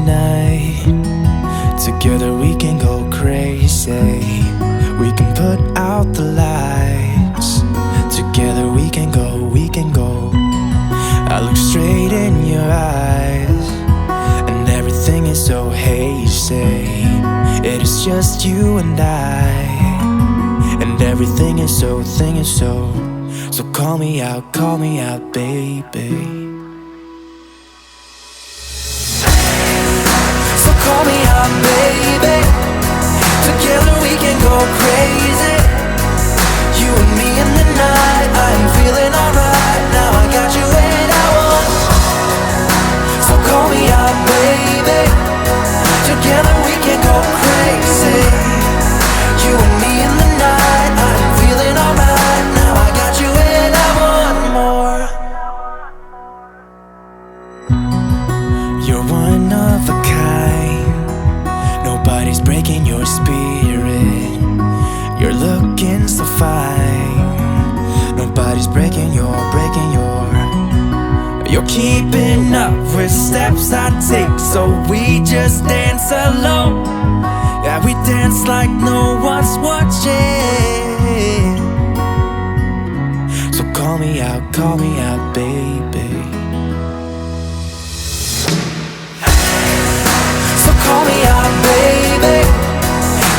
tonight. Together we can go crazy. We can put out the lights. Together we can go, we can go. I look straight in your eyes, and everything is so hazy. It is just you and I, and everything is so, so call me out, baby. So call me out, baby. Together we can go crazy. You and me in the night. I'm feeling alright. Now I got you when I want. So call me out, baby. Together we can go crazy. You and me in the night. I'm feeling alright. Now I got you when I want more. You're one of a kind. Nobody's breaking your spirit. You're looking so fine. Nobody's breaking your. You're keeping up with steps I take, so we just dance alone. Yeah, we dance like no one's watching. So call me out, baby. So call me out, baby.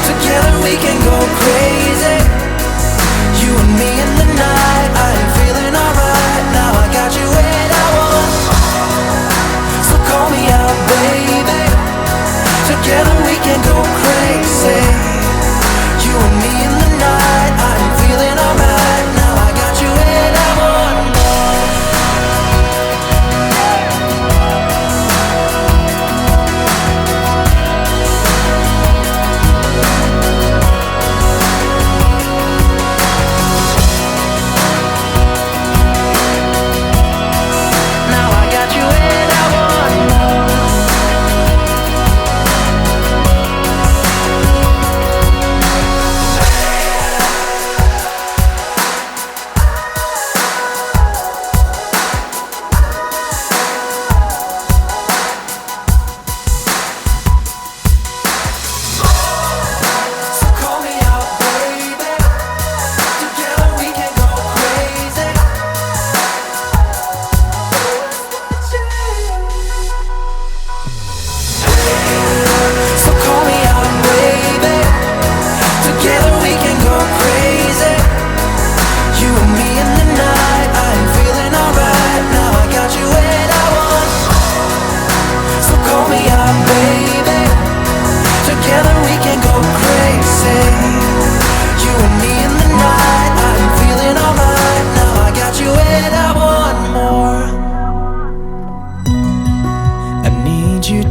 Together we can go crazy. You and me in the night. I'm feeling alright. Now I got you when I want. So call me out, baby. Together we can go crazy. You and me in the night. I'm feeling alright. Now I got you when I want more.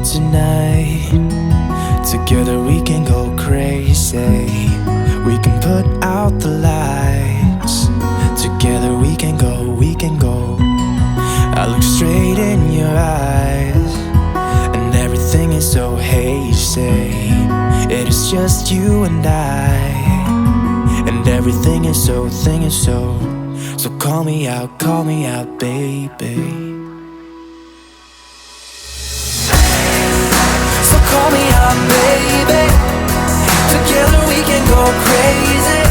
Tonight, together we can go crazy. We can put out the lights. Together we can go, we can go. I look straight in your eyes, and everything is so hazy. It is just you and I, and everything is so, so call me out, baby. Call me out, baby. Together we can go crazy.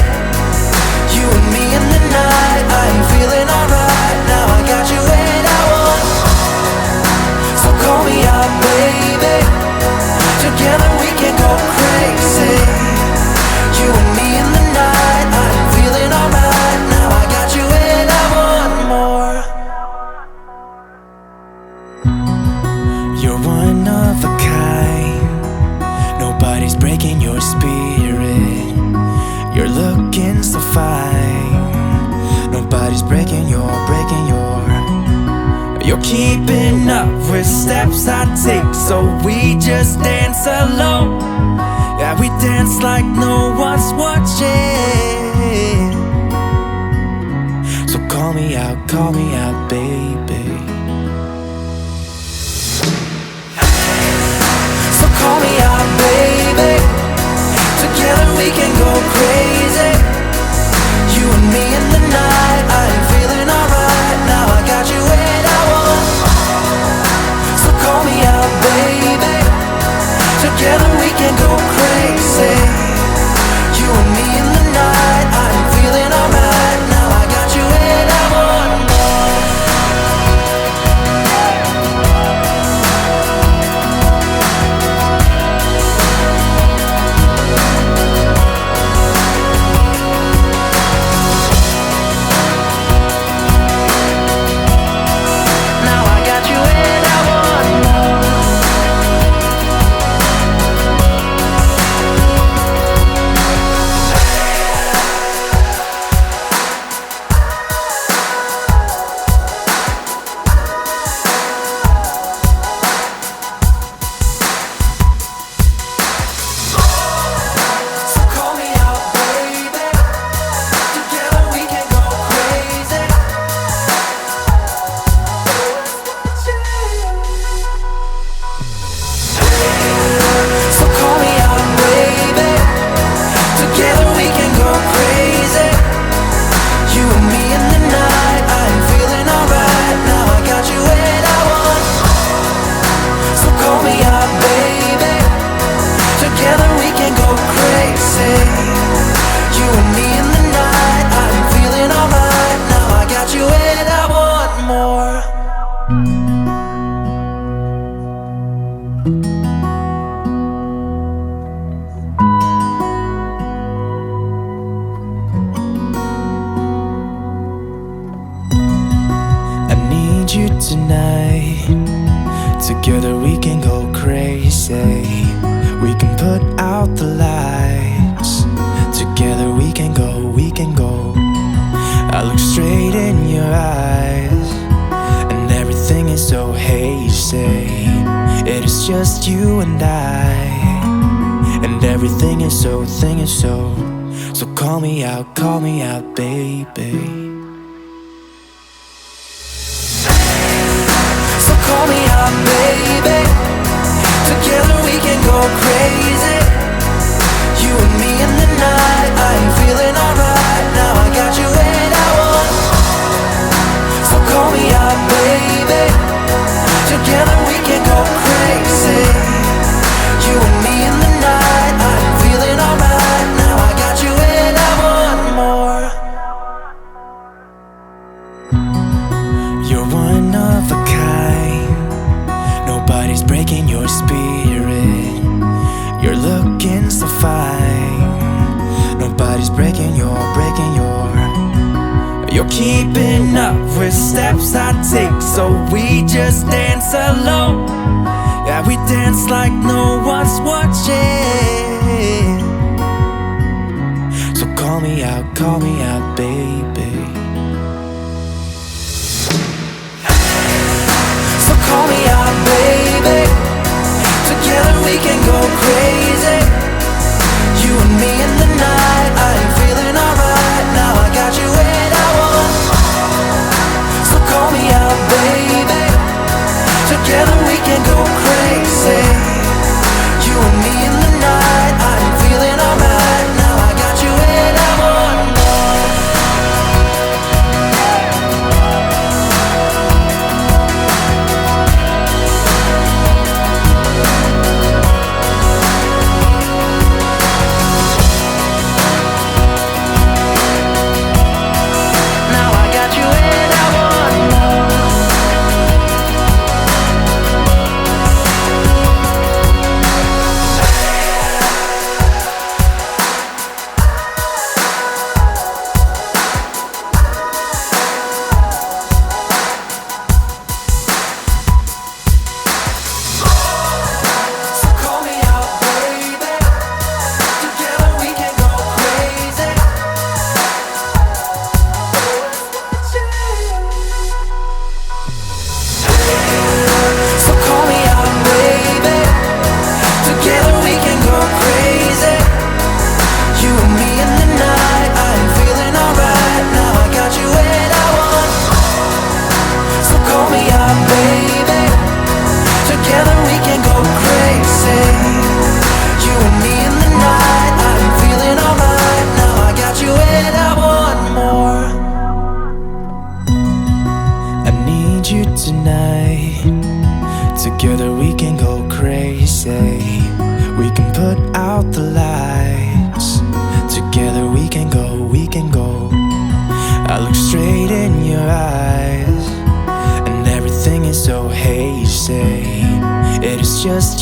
You and me in the night. I'm feeling alright. Now I got you when I want. So call me out, baby. Together we can go crazy. You and me in the night. I'm feeling alright. Now I got you when I want more. You're one of a kind. Nobody's breaking your spirit. You're looking so fine. Nobody's breaking your. You're keeping up with steps I take, so we just dance alone. Yeah, we dance like no one's watching. So call me out, baby. Call me out, baby. Together we can go crazy. You and me in the night. I'm feeling alright. Now I got you when I want. So call me out, baby. Together we can go crazy. You and me in the night. I'm feeling alright. Now I got you and I want more. Now I got you and I want more. So call me out, baby. Together we can go crazy. So call me out, baby. Together we can go crazy. You and me in the night. I'm feeling alright. Now I got you and I want. So call me out, baby. Together we can go crazy. You and me in the night. I'm feeling alright. Now I got you and I want more. I need you tonight. Together we can go crazy. We can put out the lights. Together we can go, we can go. I look straight in your eyes, and everything is so hazy. It is just you and I, and everything is so, thing is so. So call me out, baby. So call me out, baby. Together we can go crazy. You and me in the night. I'm feeling alright. Now I got you and I want. So call me out, baby. Together we can go crazy. You and me in the night. I'm feeling alright. Now I got you and I want more. You're one of a kind. Nobody's breaking your spirit. You're looking so fine. Nobody's breaking your. You're keeping up with steps I take, so we just dance alone. Yeah, we dance like no one's watching. So call me out, baby. So call me out, baby. Together we can go crazy. You and me in the night. I'm feeling alright. Now I got you and I want. So call me out, baby. Together we can go crazy. You and me in the night. I'm feeling alright. Now I got you and I want more.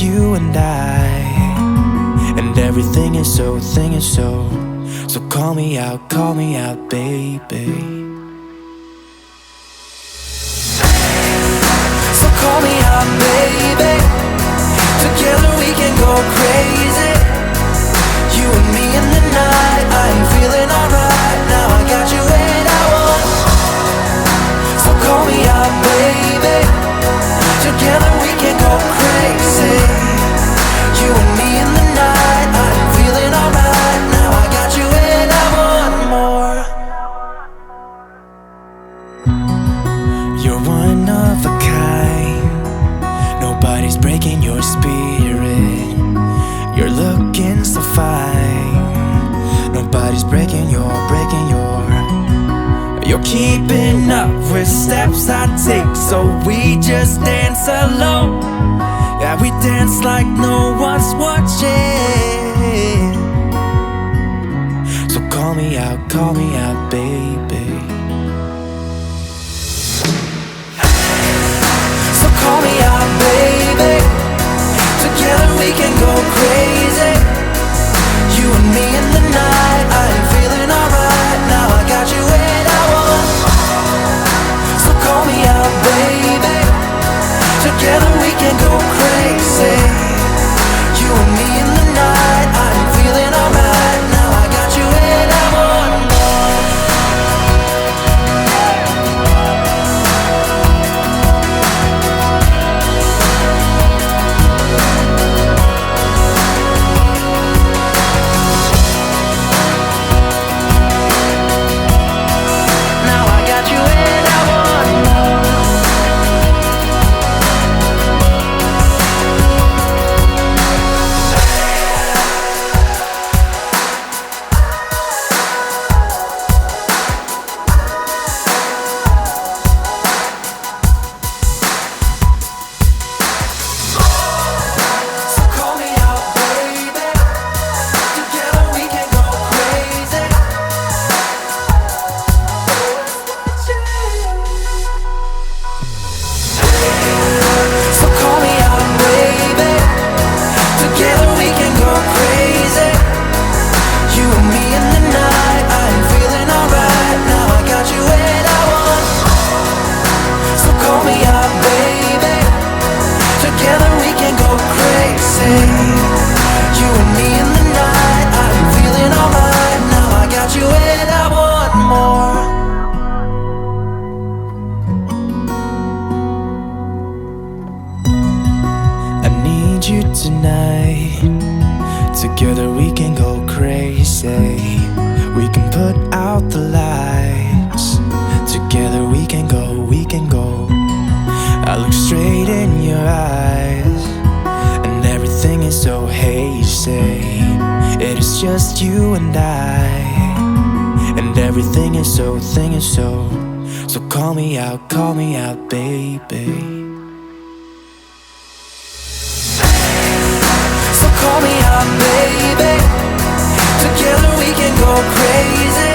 you and I, and everything is so, thing is so. So call me out, baby. So call me out, baby. Together we can go crazy. You and me in the night. I'm feeling alright. Now I got you and I want. So call me out, baby. Together we can go crazy. You and me in the night. I'm feeling alright. Now I got you and I want more. You're one of a kind. Nobody's breaking your spirit. You're looking so fine. Nobody's breaking your. You're keeping up with steps I take, so we just dance alone. Yeah, we dance like no one's watching. So call me out, baby. So call me out, baby. Together we can go crazy. You and me in the night. I'm feeling alright. Now I got you and I want. So call me out, baby. Together we can go crazy. You and me in the night. I'm feeling alright. Now I got you and I want more. You tonight. Together we can go crazy. We can put out the lights. Together we can go. I look straight in your eyes, and everything is so hazy. It is just you and I, and everything is so, thing is so. So call me out, baby. Call me out, baby. Together we can go crazy.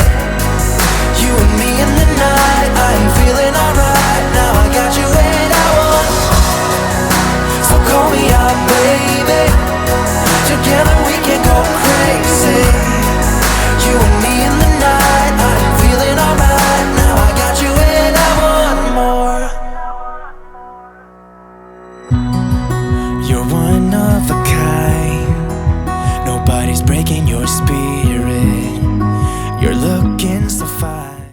You and me in the night. I'm feeling alright. Now I got you and I want. So call me out, baby. Together we can go crazy. You and me in the night. I'm feeling alright. Now I got you and I want more. You're one of a kind. Nobody's breaking your spirit.